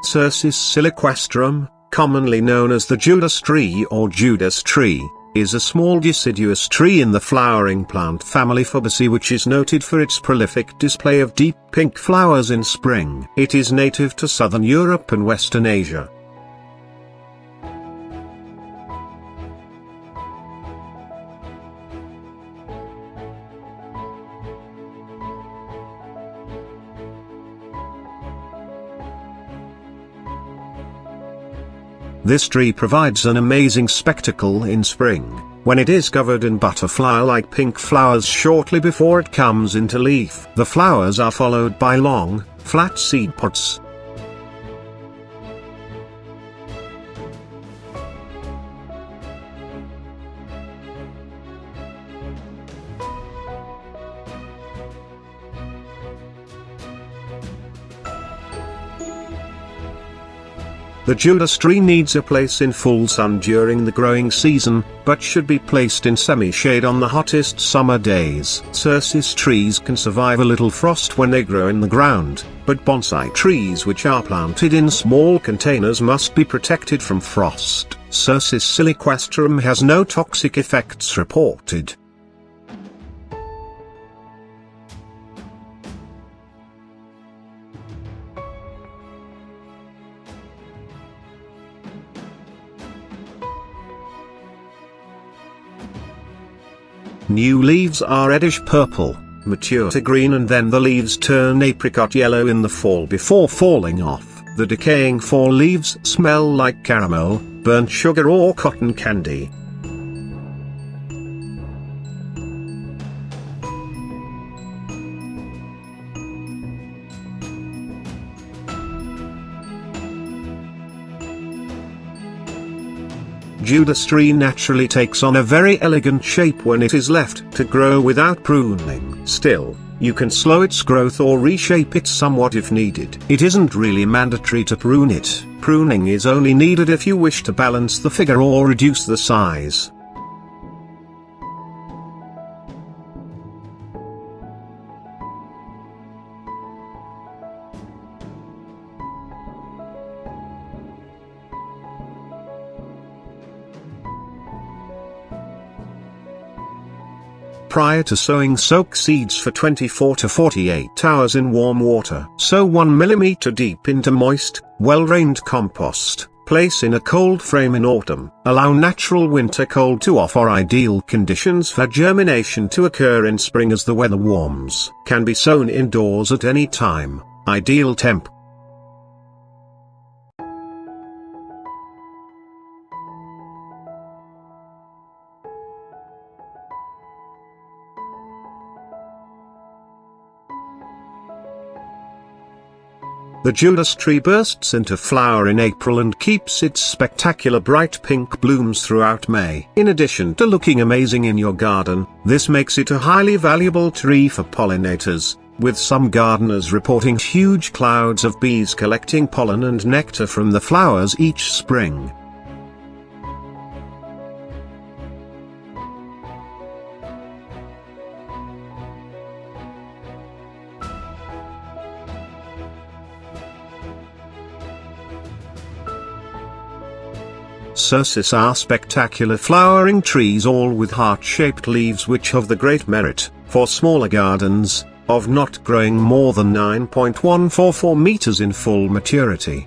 Cercis siliquestrum, commonly known as the Judas tree or Judas tree, is a small deciduous tree in the flowering plant family Fabaceae which is noted for its prolific display of deep pink flowers in spring. It is native to southern Europe and Western Asia. This tree provides an amazing spectacle in spring, when it is covered in butterfly-like pink flowers shortly before it comes into leaf. The flowers are followed by long, flat seed pods. The Judas tree needs a place in full sun during the growing season, but should be placed in semi-shade on the hottest summer days. Cercis trees can survive a little frost when they grow in the ground, but bonsai trees which are planted in small containers must be protected from frost. Cercis siliquestrum has no toxic effects reported. New leaves are reddish purple, mature to green, and then the leaves turn apricot yellow in the fall before falling off. The decaying fall leaves smell like caramel, burnt sugar or cotton candy. Judas tree naturally takes on a very elegant shape when it is left to grow without pruning. Still, you can slow its growth or reshape it somewhat if needed. It isn't really mandatory to prune it. Pruning is only needed if you wish to balance the figure or reduce the size. Prior to sowing, soak seeds for 24 to 48 hours in warm water. Sow 1 mm deep into moist, well-drained compost. Place in a cold frame in autumn. Allow natural winter cold to offer ideal conditions for germination to occur in spring as the weather warms. Can be sown indoors at any time. Ideal temp. The Judas tree bursts into flower in April and keeps its spectacular bright pink blooms throughout May. In addition to looking amazing in your garden, this makes it a highly valuable tree for pollinators, with some gardeners reporting huge clouds of bees collecting pollen and nectar from the flowers each spring. Cercis are spectacular flowering trees, all with heart-shaped leaves, which have the great merit, for smaller gardens, of not growing more than 9.144 meters in full maturity.